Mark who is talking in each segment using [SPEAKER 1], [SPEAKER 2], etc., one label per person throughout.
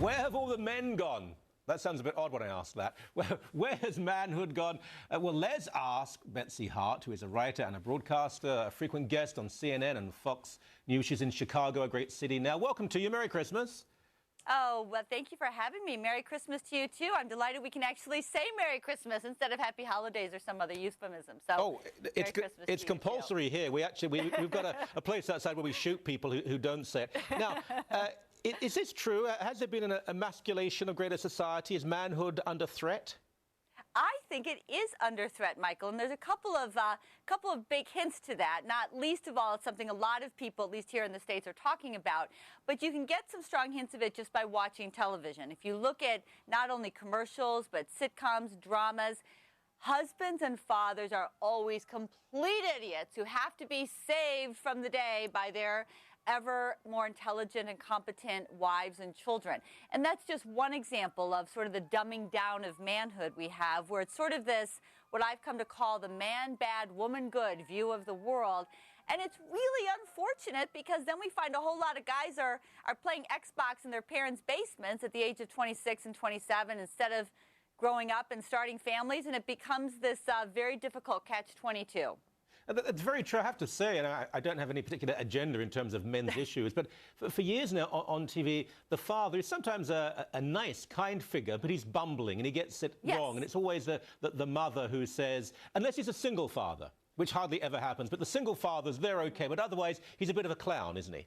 [SPEAKER 1] Where have all the men gone? That sounds a bit odd when I ask that. Where has manhood gone? Well, let's ask Betsy Hart, who is a writer and a broadcaster, a frequent guest on CNN and Fox News. She's in Chicago, a great city now. Welcome to you. Merry Christmas.
[SPEAKER 2] Oh, well, thank you for having me. Merry Christmas to you, too. I'm delighted we can actually say Merry Christmas instead of Happy Holidays or some other euphemism. So,
[SPEAKER 1] it's compulsory here. We've got a place outside where we shoot people who don't say it. Now, is this true? Has there been an emasculation of greater society? Is manhood under threat?
[SPEAKER 2] I think it is under threat, Michael, and there's a couple of big hints to that. Not least of all, it's something a lot of people, at least here in the States, are talking about. But you can get some strong hints of it just by watching television. If you look at not only commercials, but sitcoms, dramas, husbands and fathers are always complete idiots who have to be saved from the day by their ever more intelligent and competent wives and children. And that's just one example of sort of the dumbing down of manhood we have, where it's sort of this, what I've come to call the man bad, woman good view of the world. And it's really unfortunate because then we find a whole lot of guys are playing Xbox in their parents' basements at the age of 26 and 27 instead of growing up and starting families, and it becomes this very difficult catch-22.
[SPEAKER 1] That's very true, I have to say, and I don't have any particular agenda in terms of men's issues, but for years now on TV, the father is sometimes a nice, kind figure, but he's bumbling and he gets it wrong. And it's always the mother who says, unless he's a single father, which hardly ever happens, but the single fathers, they're okay, but otherwise he's a bit of a clown, isn't he?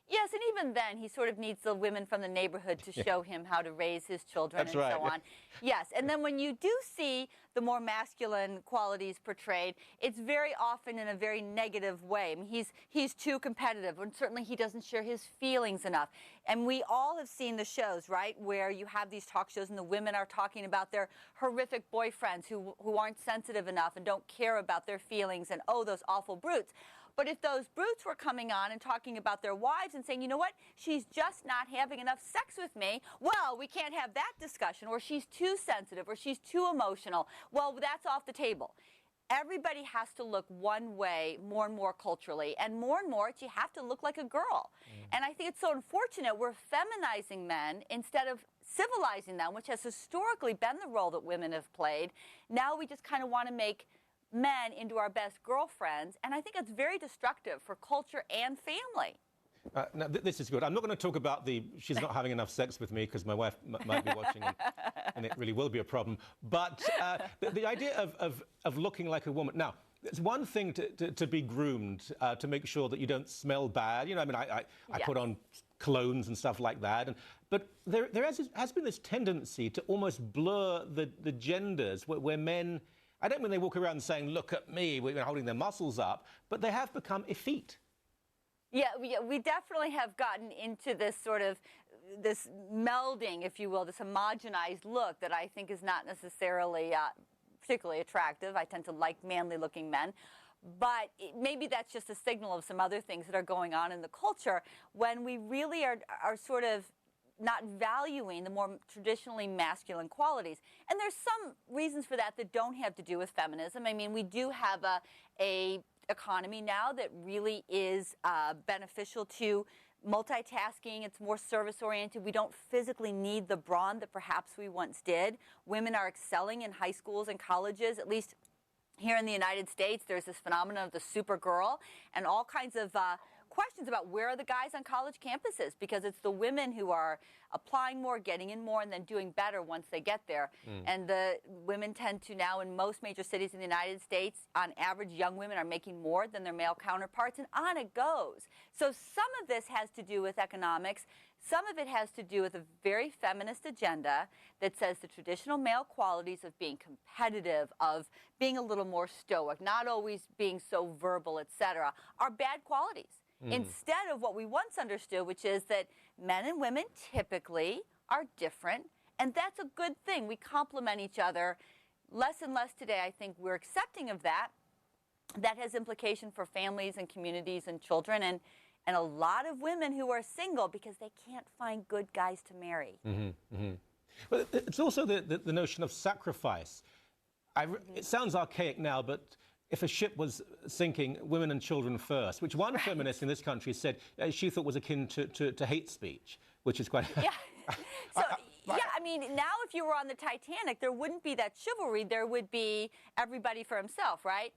[SPEAKER 2] Yes, and even then, he sort of needs the women from the neighborhood to show him how to raise his children so on. Yes, and then when you do see the more masculine qualities portrayed, it's very often in a very negative way. I mean, he's too competitive, and certainly he doesn't share his feelings enough. And we all have seen the shows, right, where you have these talk shows and the women are talking about their horrific boyfriends who aren't sensitive enough and don't care about their feelings and, oh, those awful brutes. But if those brutes were coming on and talking about their wives and saying, you know what, she's just not having enough sex with me, well, we can't have that discussion, or she's too sensitive, or she's too emotional, well, that's off the table. Everybody has to look one way more and more culturally, and more you have to look like a girl. And I think it's so unfortunate we're feminizing men instead of civilizing them, which has historically been the role that women have played. Now we just kind of want to make men into our best girlfriends, and I think it's very destructive for culture and family.
[SPEAKER 1] Now, this is good. I'm not going to talk about she's not having enough sex with me, because my wife might be watching, and it really will be a problem. But the idea of looking like a woman. Now, it's one thing to be groomed, to make sure that you don't smell bad. You know, I mean, I put on colognes and stuff like that. But there has been this tendency to almost blur the genders, where men, I don't mean they walk around saying, look at me, we're holding their muscles up, but they have become effete.
[SPEAKER 2] Yeah, we definitely have gotten into this sort of, this melding, if you will, this homogenized look that I think is not necessarily particularly attractive. I tend to like manly-looking men. But maybe that's just a signal of some other things that are going on in the culture when we really are sort of not valuing the more traditionally masculine qualities. And there's some reasons for that don't have to do with feminism. I mean, we do have a economy now that really is beneficial to multitasking. It's more service-oriented. We don't physically need the brawn that perhaps we once did. Women are excelling in high schools and colleges, at least here in the United States. There's this phenomenon of the supergirl and all kinds of questions about where are the guys on college campuses, because it's the women who are applying more, getting in more, and then doing better once they get there. And the women tend to now, in most major cities in the United States, on average, young women are making more than their male counterparts, and on it goes. So some of this has to do with economics. Some of it has to do with a very feminist agenda that says the traditional male qualities of being competitive, of being a little more stoic, not always being so verbal, etc., are bad qualities. Instead of what we once understood, which is that men and women typically are different, and that's a good thing. We complement each other. Less and less today, I think we're accepting of that. That has implication for families and communities and children, and a lot of women who are single because they can't find good guys to marry.
[SPEAKER 1] But it's also the notion of sacrifice. It sounds archaic now, but if a ship was sinking, women and children first, which one feminist in this country said she thought was akin to hate speech, which is quite...
[SPEAKER 2] Yeah. So, yeah, I mean, now if you were on the Titanic, there wouldn't be that chivalry. There would be everybody for himself, right?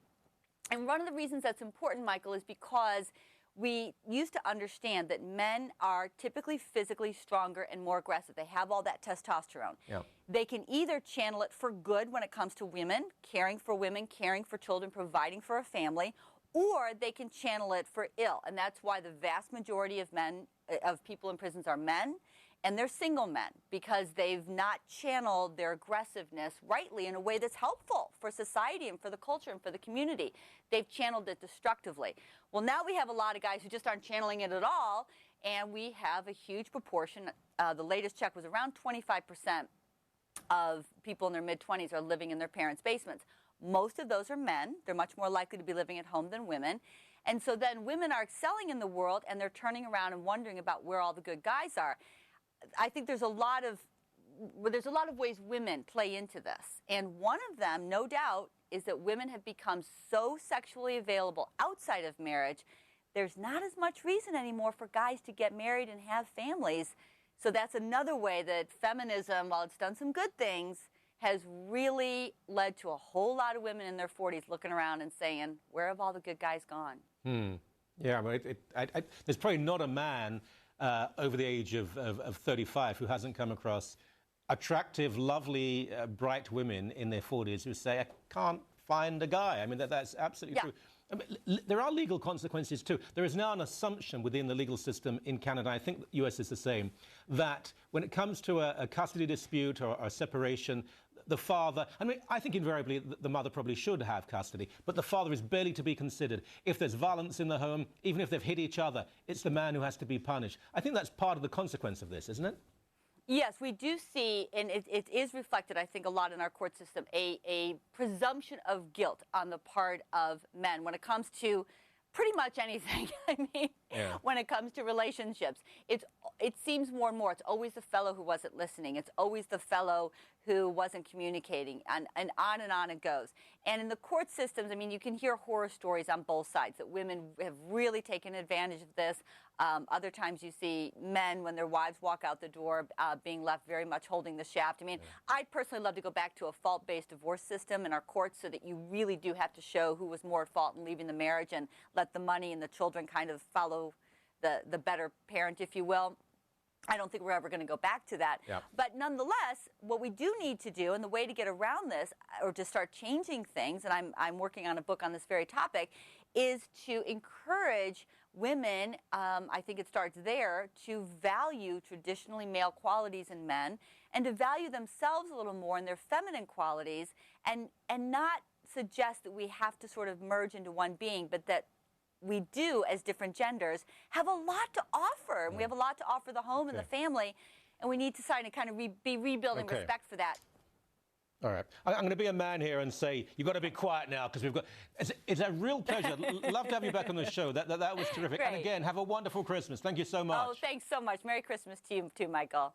[SPEAKER 2] And one of the reasons that's important, Michael, is because we used to understand that men are typically physically stronger and more aggressive. They have all that testosterone.
[SPEAKER 1] Yeah.
[SPEAKER 2] They can either channel it for good when it comes to women, caring for children, providing for a family, or they can channel it for ill. And that's why the vast majority of people in prisons are men, and they're single men, because they've not channeled their aggressiveness rightly in a way that's helpful for society and for the culture and for the community. They've channeled it destructively. Well, now we have a lot of guys who just aren't channeling it at all, and we have a huge proportion. The latest check was around 25% of people in their mid-20s are living in their parents' basements. Most of those are men. They're much more likely to be living at home than women. And so then women are excelling in the world, and they're turning around and wondering about where all the good guys are. I think there's a lot of ways women play into this. And one of them, no doubt, is that women have become so sexually available outside of marriage, there's not as much reason anymore for guys to get married and have families. So that's another way that feminism, while it's done some good things, has really led to a whole lot of women in their 40s looking around and saying, where have all the good guys gone?
[SPEAKER 1] Yeah, I mean, there's probably not a man over the age of 35 who hasn't come across attractive, lovely, bright women in their 40s who say, I can't find a guy. I mean, that's absolutely true. I mean, there are legal consequences too. There is now an assumption within the legal system in Canada, I think the US is the same, that when it comes to a custody dispute or a separation, the father, I mean, I think invariably the mother probably should have custody, but the father is barely to be considered. If there's violence in the home, even if they've hit each other, it's the man who has to be punished. I think that's part of the consequence of this, isn't it?
[SPEAKER 2] Yes, we do see, and it is reflected, I think, a lot in our court system, a presumption of guilt on the part of men when it comes to pretty much anything. I mean, when it comes to relationships, it seems more and more, it's always the fellow who wasn't listening. It's always the fellow who wasn't communicating, and on it goes. And in the court systems, I mean, you can hear horror stories on both sides, that women have really taken advantage of this. Other times you see men, when their wives walk out the door, being left very much holding the shaft. I mean, I'd personally love to go back to a fault-based divorce system in our courts so that you really do have to show who was more at fault in leaving the marriage and let the money and the children kind of follow the better parent, if you will. I don't think we're ever going to go back to that. But nonetheless, what we do need to do, and the way to get around this, or to start changing things, and I'm working on a book on this very topic, is to encourage women, I think it starts there, to value traditionally male qualities in men and to value themselves a little more in their feminine qualities, and not suggest that we have to sort of merge into one being, but that we do, as different genders, have a lot to offer. And we have a lot to offer the home and the family, and we need to kind of be rebuilding respect for that.
[SPEAKER 1] All right. I'm going to be a man here and say, you've got to be quiet now, because we've got... It's a real pleasure. Love to have you back on the show. That was terrific.
[SPEAKER 2] Great.
[SPEAKER 1] And again, have a wonderful Christmas. Thank you so much.
[SPEAKER 2] Oh, thanks so much. Merry Christmas to you too, Michael.